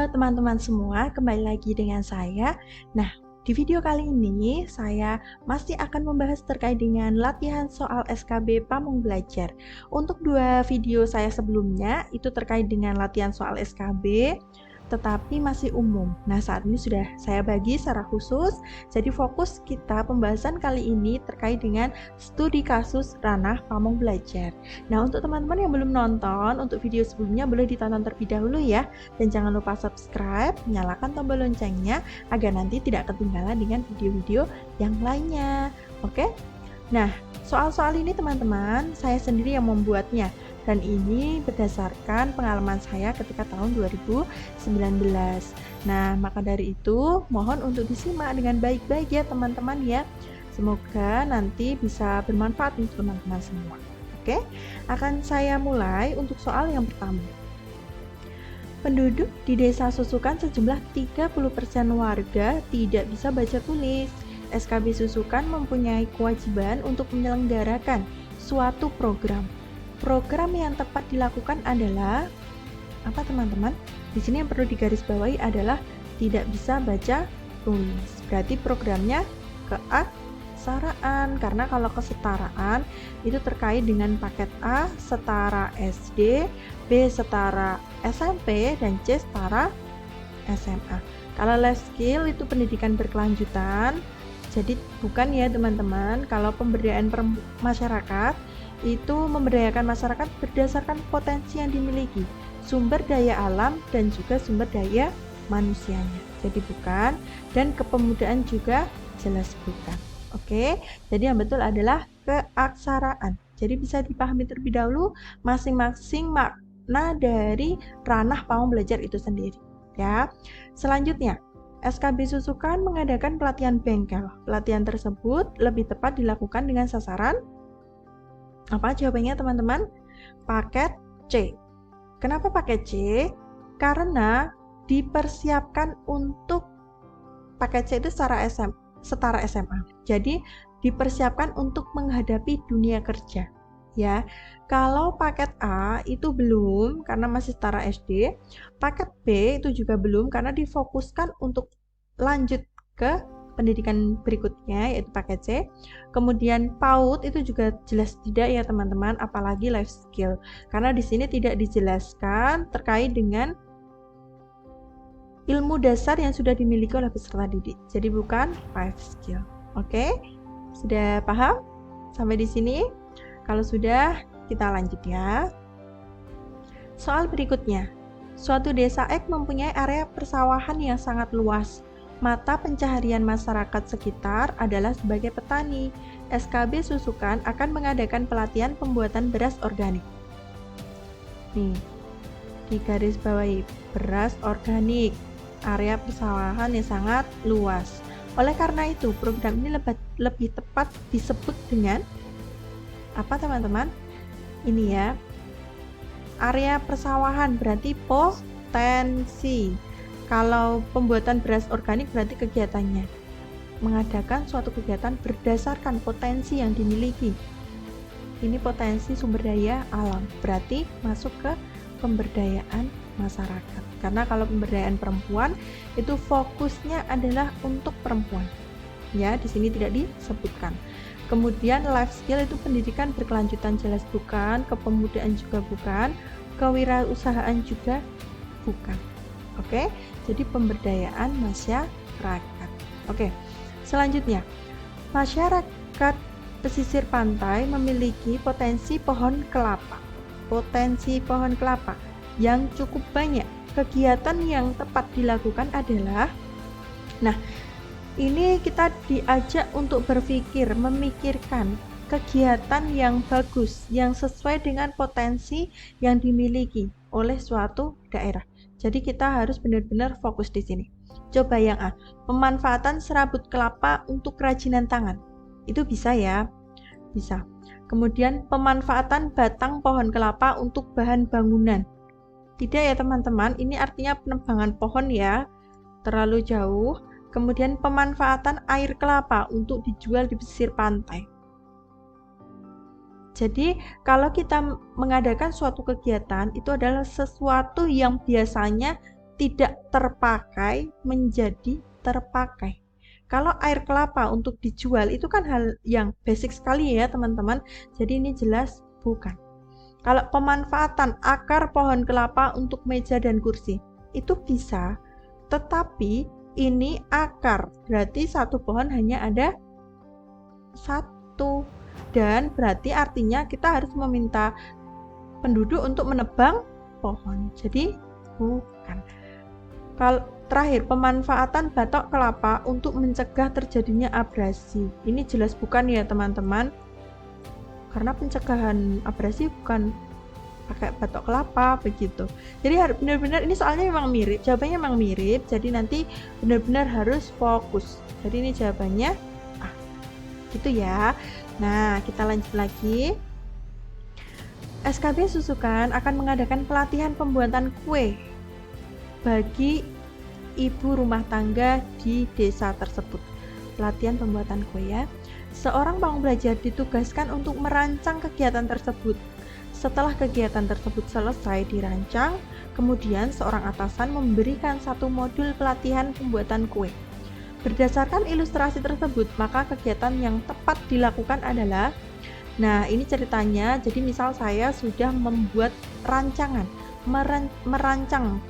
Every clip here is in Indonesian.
Halo teman-teman semua, kembali lagi dengan saya. Nah, di video kali ini saya masih akan membahas terkait dengan latihan soal SKB Pamong Belajar. Untuk dua video saya sebelumnya itu terkait dengan latihan soal SKB, tetapi masih umum. Nah, saat ini sudah saya bagi secara khusus, jadi fokus kita pembahasan kali ini terkait dengan studi kasus ranah Pamong Belajar. Nah, untuk teman-teman yang belum nonton, untuk video sebelumnya boleh ditonton terlebih dahulu ya. Dan jangan lupa subscribe, nyalakan tombol loncengnya agar nanti tidak ketinggalan dengan video-video yang lainnya. Oke? Nah, soal-soal ini teman-teman, saya sendiri yang membuatnya. Dan ini berdasarkan pengalaman saya ketika tahun 2019. Nah, maka dari itu, mohon untuk disimak dengan baik-baik ya teman-teman ya. Semoga nanti bisa bermanfaat untuk teman-teman semua. Oke, akan saya mulai untuk soal yang pertama. Penduduk di desa Susukan sejumlah 30% warga tidak bisa baca tulis. SKB Susukan mempunyai kewajiban untuk menyelenggarakan suatu program. Program yang tepat dilakukan adalah apa teman-teman? Di sini yang perlu digarisbawahi adalah tidak bisa baca tulis. Berarti programnya keaksaraan, karena kalau kesetaraan itu terkait dengan paket A setara SD, B setara SMP, dan C setara SMA. Kalau life skill itu pendidikan berkelanjutan, jadi bukan ya teman-teman. Kalau pemberdayaan masyarakat itu memberdayakan masyarakat berdasarkan potensi yang dimiliki, sumber daya alam dan juga sumber daya manusianya. Jadi bukan, dan kepemudaan juga jelas bukan. Oke, jadi yang betul adalah keaksaraan. Jadi bisa dipahami terlebih dahulu masing-masing makna dari ranah Pamong Belajar itu sendiri. Ya, selanjutnya SKB Susukan mengadakan pelatihan bengkel. Pelatihan tersebut lebih tepat dilakukan dengan sasaran apa jawabannya teman-teman? Paket C. Kenapa paket C? Karena dipersiapkan untuk paket C itu setara SMA. Jadi dipersiapkan untuk menghadapi dunia kerja. Ya, kalau paket A itu belum karena masih setara SD, paket B itu juga belum karena difokuskan untuk lanjut ke pendidikan berikutnya yaitu paket C. Kemudian PAUD itu juga jelas tidak ya teman-teman, apalagi life skill. Karena di sini tidak dijelaskan terkait dengan ilmu dasar yang sudah dimiliki oleh peserta didik. Jadi bukan life skill. Oke? Sudah paham sampai di sini? Kalau sudah, kita lanjut ya. Soal berikutnya. Suatu desa X mempunyai area persawahan yang sangat luas. Mata pencaharian masyarakat sekitar adalah sebagai petani. SKB Susukan akan mengadakan pelatihan pembuatan beras organik. Nih, di garis bawahi beras organik, area persawahan yang sangat luas. Oleh karena itu, program ini lebih tepat disebut dengan apa teman-teman? Ini ya, area persawahan berarti potensi. Kalau pembuatan beras organik berarti kegiatannya mengadakan suatu kegiatan berdasarkan potensi yang dimiliki. Ini potensi sumber daya alam, berarti masuk ke pemberdayaan masyarakat. Karena kalau pemberdayaan perempuan itu fokusnya adalah untuk perempuan. Ya, di sini tidak disebutkan. Kemudian life skill itu pendidikan berkelanjutan jelas bukan, kepemudaan juga bukan, kewirausahaan juga bukan. Oke, jadi pemberdayaan masyarakat. Oke, selanjutnya masyarakat pesisir pantai memiliki potensi pohon kelapa. Potensi pohon kelapa yang cukup banyak. Kegiatan yang tepat dilakukan adalah, nah, ini kita diajak untuk berpikir, memikirkan kegiatan yang bagus, yang sesuai dengan potensi yang dimiliki oleh suatu daerah. Jadi kita harus benar-benar fokus di sini. Coba yang A, pemanfaatan serabut kelapa untuk kerajinan tangan. Itu bisa ya? Bisa. Kemudian pemanfaatan batang pohon kelapa untuk bahan bangunan. Tidak ya teman-teman, ini artinya penebangan pohon ya, terlalu jauh. Kemudian pemanfaatan air kelapa untuk dijual di pesisir pantai. Jadi kalau kita mengadakan suatu kegiatan itu adalah sesuatu yang biasanya tidak terpakai menjadi terpakai. Kalau air kelapa untuk dijual itu kan hal yang basic sekali ya teman-teman. Jadi ini jelas bukan. Kalau pemanfaatan akar pohon kelapa untuk meja dan kursi itu bisa, tetapi ini akar, berarti satu pohon hanya ada satu, dan berarti artinya kita harus meminta penduduk untuk menebang pohon. Jadi bukan. Kalau terakhir, pemanfaatan batok kelapa untuk mencegah terjadinya abrasi. Ini jelas bukan ya teman-teman. Karena pencegahan abrasi bukan pakai batok kelapa begitu. Jadi benar-benar ini soalnya memang mirip, jawabannya memang mirip. Jadi nanti benar-benar harus fokus. Jadi ini jawabannya gitu ya. Nah, kita lanjut lagi. SKB Susukan akan mengadakan pelatihan pembuatan kue bagi ibu rumah tangga di desa tersebut. Pelatihan pembuatan kue ya. Seorang pawang belajar ditugaskan untuk merancang kegiatan tersebut. Setelah kegiatan tersebut selesai dirancang, kemudian seorang atasan memberikan satu modul pelatihan pembuatan kue. Berdasarkan ilustrasi tersebut, maka kegiatan yang tepat dilakukan adalah, nah ini ceritanya, jadi misal saya sudah membuat rancangan, merancang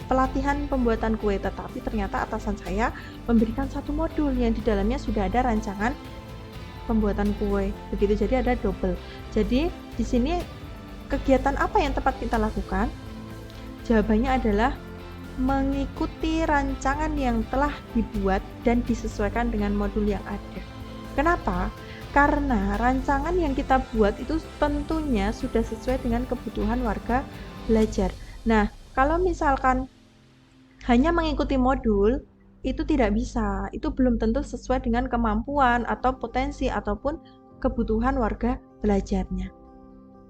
pelatihan pembuatan kue, tetapi ternyata atasan saya memberikan satu modul yang di dalamnya sudah ada rancangan pembuatan kue, begitu, jadi ada double. Jadi di sini kegiatan apa yang tepat kita lakukan? Jawabannya adalah mengikuti rancangan yang telah dibuat dan disesuaikan dengan modul yang ada. Kenapa? Karena rancangan yang kita buat itu tentunya sudah sesuai dengan kebutuhan warga belajar. Nah, kalau misalkan hanya mengikuti modul, itu tidak bisa. Itu belum tentu sesuai dengan kemampuan atau potensi ataupun kebutuhan warga belajarnya.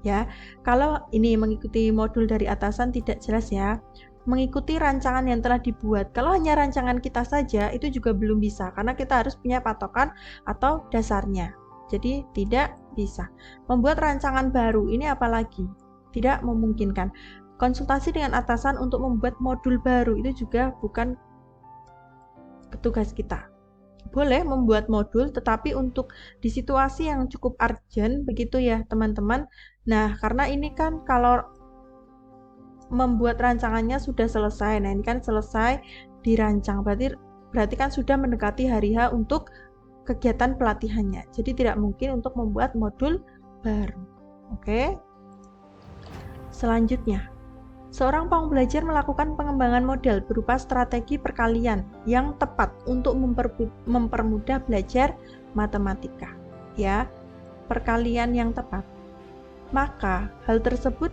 Ya, kalau ini mengikuti modul dari atasan tidak jelas ya. Mengikuti rancangan yang telah dibuat. Kalau hanya rancangan kita saja, itu juga belum bisa, karena kita harus punya patokan atau dasarnya. Jadi tidak bisa. Membuat rancangan baru, ini apalagi? Tidak memungkinkan. Konsultasi dengan atasan untuk membuat modul baru, itu juga bukan tugas kita. Boleh membuat modul, tetapi untuk di situasi yang cukup urgent, begitu ya teman-teman. Nah, karena ini kan kalau membuat rancangannya sudah selesai. Nah, ini kan selesai dirancang. Berarti kan sudah mendekati hari H untuk kegiatan pelatihannya. Jadi tidak mungkin untuk membuat modul baru. Oke. Selanjutnya, seorang pawang belajar melakukan pengembangan model berupa strategi perkalian yang tepat untuk mempermudah belajar matematika. Ya, perkalian yang tepat. Maka, hal tersebut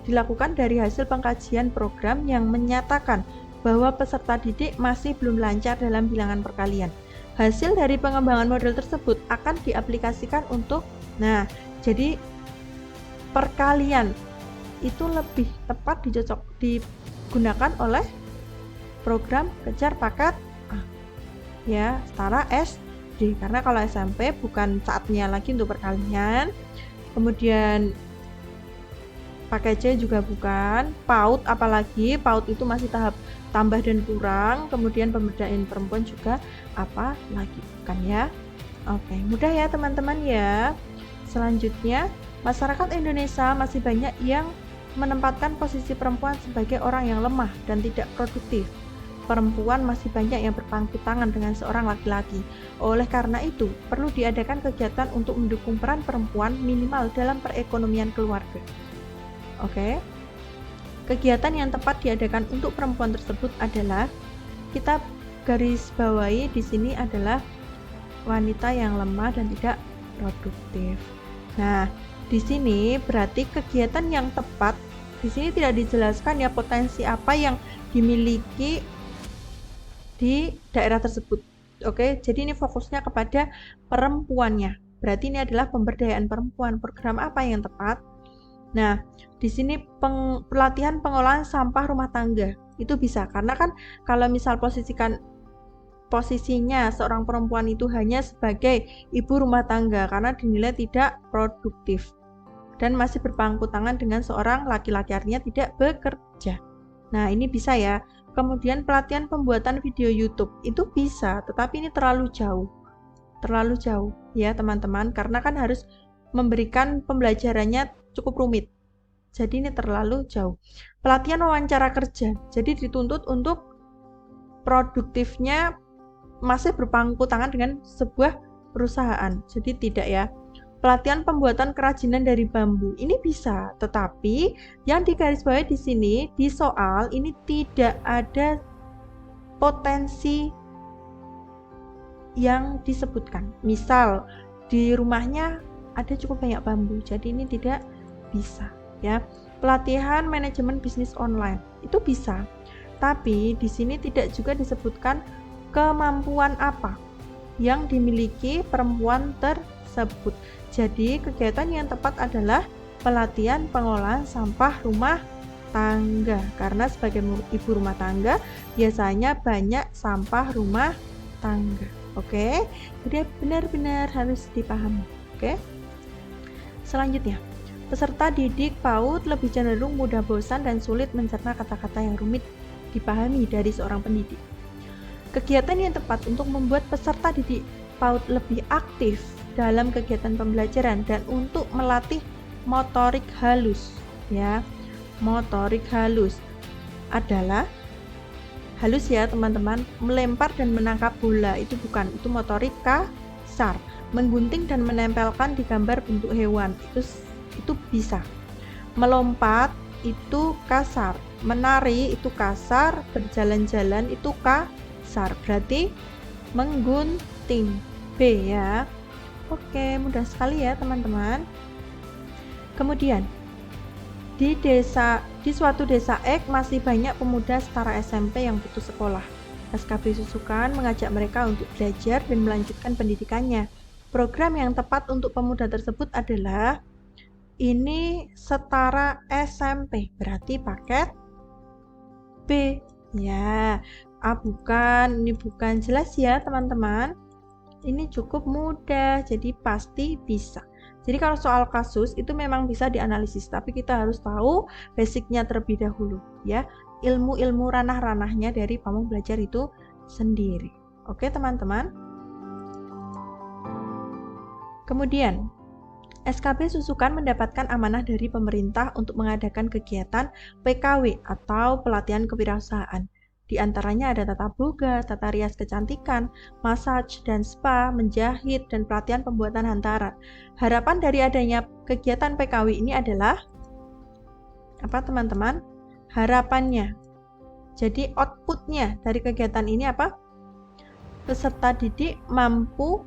dilakukan dari hasil pengkajian program yang menyatakan bahwa peserta didik masih belum lancar dalam bilangan perkalian. Hasil dari pengembangan model tersebut akan diaplikasikan untuk, nah, jadi perkalian itu lebih tepat digunakan oleh program kejar paket A. Ya, setara SD. Karena kalau SMP bukan saatnya lagi untuk perkalian. Kemudian pakai C juga bukan, PAUD apalagi, PAUD itu masih tahap tambah dan kurang, kemudian pemberdayaan perempuan juga apa lagi bukan ya. Oke, mudah ya teman-teman ya. Selanjutnya, masyarakat Indonesia masih banyak yang menempatkan posisi perempuan sebagai orang yang lemah dan tidak produktif. Perempuan masih banyak yang berpangku tangan dengan seorang laki-laki. Oleh karena itu, perlu diadakan kegiatan untuk mendukung peran perempuan minimal dalam perekonomian keluarga. Oke. Kegiatan yang tepat diadakan untuk perempuan tersebut adalah, kita garis bawahi di sini adalah wanita yang lemah dan tidak produktif. Nah, di sini berarti kegiatan yang tepat, di sini tidak dijelaskan ya potensi apa yang dimiliki di daerah tersebut. Oke, jadi ini fokusnya kepada perempuannya. Berarti ini adalah pemberdayaan perempuan. Program apa yang tepat? Nah, di sini pelatihan pengolahan sampah rumah tangga itu bisa, karena kan kalau misal posisinya seorang perempuan itu hanya sebagai ibu rumah tangga karena dinilai tidak produktif dan masih berpangku tangan dengan seorang laki-laki, artinya tidak bekerja. Nah, ini bisa ya. Kemudian pelatihan pembuatan video YouTube itu bisa, tetapi ini terlalu jauh ya teman-teman, karena kan harus memberikan pembelajarannya cukup rumit. Jadi ini terlalu jauh. Pelatihan wawancara kerja, jadi dituntut untuk produktifnya masih berpangku tangan dengan sebuah perusahaan. Jadi tidak ya. Pelatihan pembuatan kerajinan dari bambu ini bisa, tetapi yang digarisbawahi di sini di soal ini tidak ada potensi yang disebutkan. Misal di rumahnya ada cukup banyak bambu, jadi ini tidak bisa ya. Pelatihan manajemen bisnis online itu bisa, tapi di sini tidak juga disebutkan kemampuan apa yang dimiliki perempuan tersebut. Jadi kegiatan yang tepat adalah pelatihan pengolahan sampah rumah tangga, karena sebagai ibu rumah tangga biasanya banyak sampah rumah tangga. Oke, jadi benar-benar harus dipahami. Oke, selanjutnya, peserta didik PAUD lebih cenderung mudah bosan dan sulit mencerna kata-kata yang rumit dipahami dari seorang pendidik. Kegiatan yang tepat untuk membuat peserta didik PAUD lebih aktif dalam kegiatan pembelajaran dan untuk melatih motorik halus ya. Motorik halus adalah halus ya teman-teman, melempar dan menangkap bola itu bukan, itu motorik kasar. Menggunting dan menempelkan di gambar bentuk hewan itu bisa. Melompat itu kasar, menari itu kasar, berjalan-jalan itu kasar. Berarti menggunting. B ya. Oke, mudah sekali ya teman-teman. Kemudian di suatu desa X masih banyak pemuda setara SMP yang putus sekolah. SKB Susukan mengajak mereka untuk belajar dan melanjutkan pendidikannya. Program yang tepat untuk pemuda tersebut adalah ini setara SMP, berarti paket B. Ya, bukan, ini bukan, jelas ya teman-teman. Ini cukup mudah, jadi pasti bisa. Jadi kalau soal kasus itu memang bisa dianalisis, tapi kita harus tahu basicnya terlebih dahulu ya, ilmu-ilmu ranah-ranahnya dari pamong belajar itu sendiri. Oke teman-teman. Kemudian SKB Susukan mendapatkan amanah dari pemerintah untuk mengadakan kegiatan PKW atau pelatihan kewirausahaan. Di antaranya ada tata boga, tata rias kecantikan, massage dan spa, menjahit, dan pelatihan pembuatan hantaran. Harapan dari adanya kegiatan PKW ini adalah apa teman-teman? Harapannya. Jadi outputnya dari kegiatan ini apa? Peserta didik mampu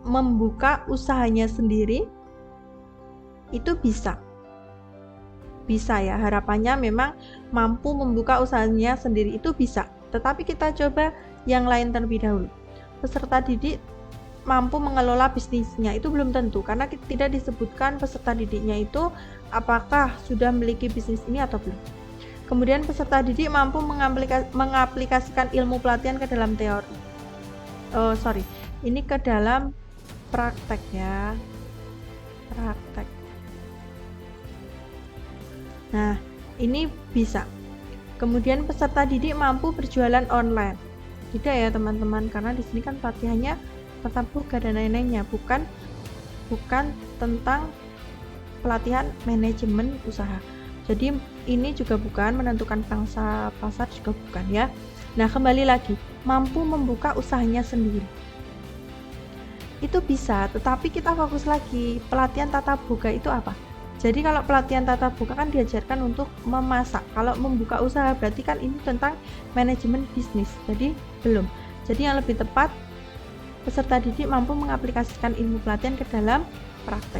membuka usahanya sendiri. Itu bisa ya, harapannya memang mampu membuka usahanya sendiri, itu bisa, tetapi kita coba yang lain terlebih dahulu. Peserta didik mampu mengelola bisnisnya, itu belum tentu, karena tidak disebutkan peserta didiknya itu apakah sudah memiliki bisnis ini atau belum. Kemudian peserta didik mampu mengaplikasikan ilmu pelatihan ke dalam teori. Ini ke dalam praktek ya, praktek. Nah, ini bisa. Kemudian peserta didik mampu berjualan online. Tidak ya teman-teman, karena di sini kan pelatihannya tata boga dan lain-lainnya, bukan tentang pelatihan manajemen usaha. Jadi ini juga bukan, menentukan pangsa pasar juga bukan ya. Nah, kembali lagi, mampu membuka usahanya sendiri. Itu bisa, tetapi kita fokus lagi, pelatihan tata boga itu apa? Jadi kalau pelatihan tata boga kan diajarkan untuk memasak. Kalau membuka usaha berarti kan ini tentang manajemen bisnis. Jadi belum. Jadi yang lebih tepat, peserta didik mampu mengaplikasikan ilmu pelatihan ke dalam praktek.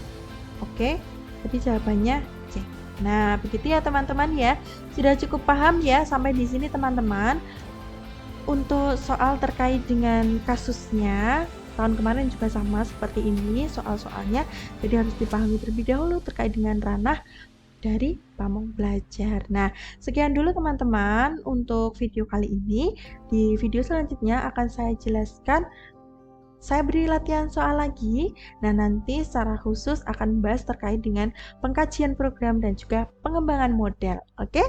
Oke, jadi jawabannya C. Nah, begitu ya teman-teman ya. Sudah cukup paham ya sampai di sini teman-teman. Untuk soal terkait dengan kasusnya, tahun kemarin juga sama seperti ini soal-soalnya, jadi harus dipahami terlebih dahulu terkait dengan ranah dari pamong belajar. Nah, sekian dulu teman-teman untuk video kali ini. Di video selanjutnya akan saya jelaskan, saya beri latihan soal lagi. Nah, nanti secara khusus akan membahas terkait dengan pengkajian program dan juga pengembangan model. Oke?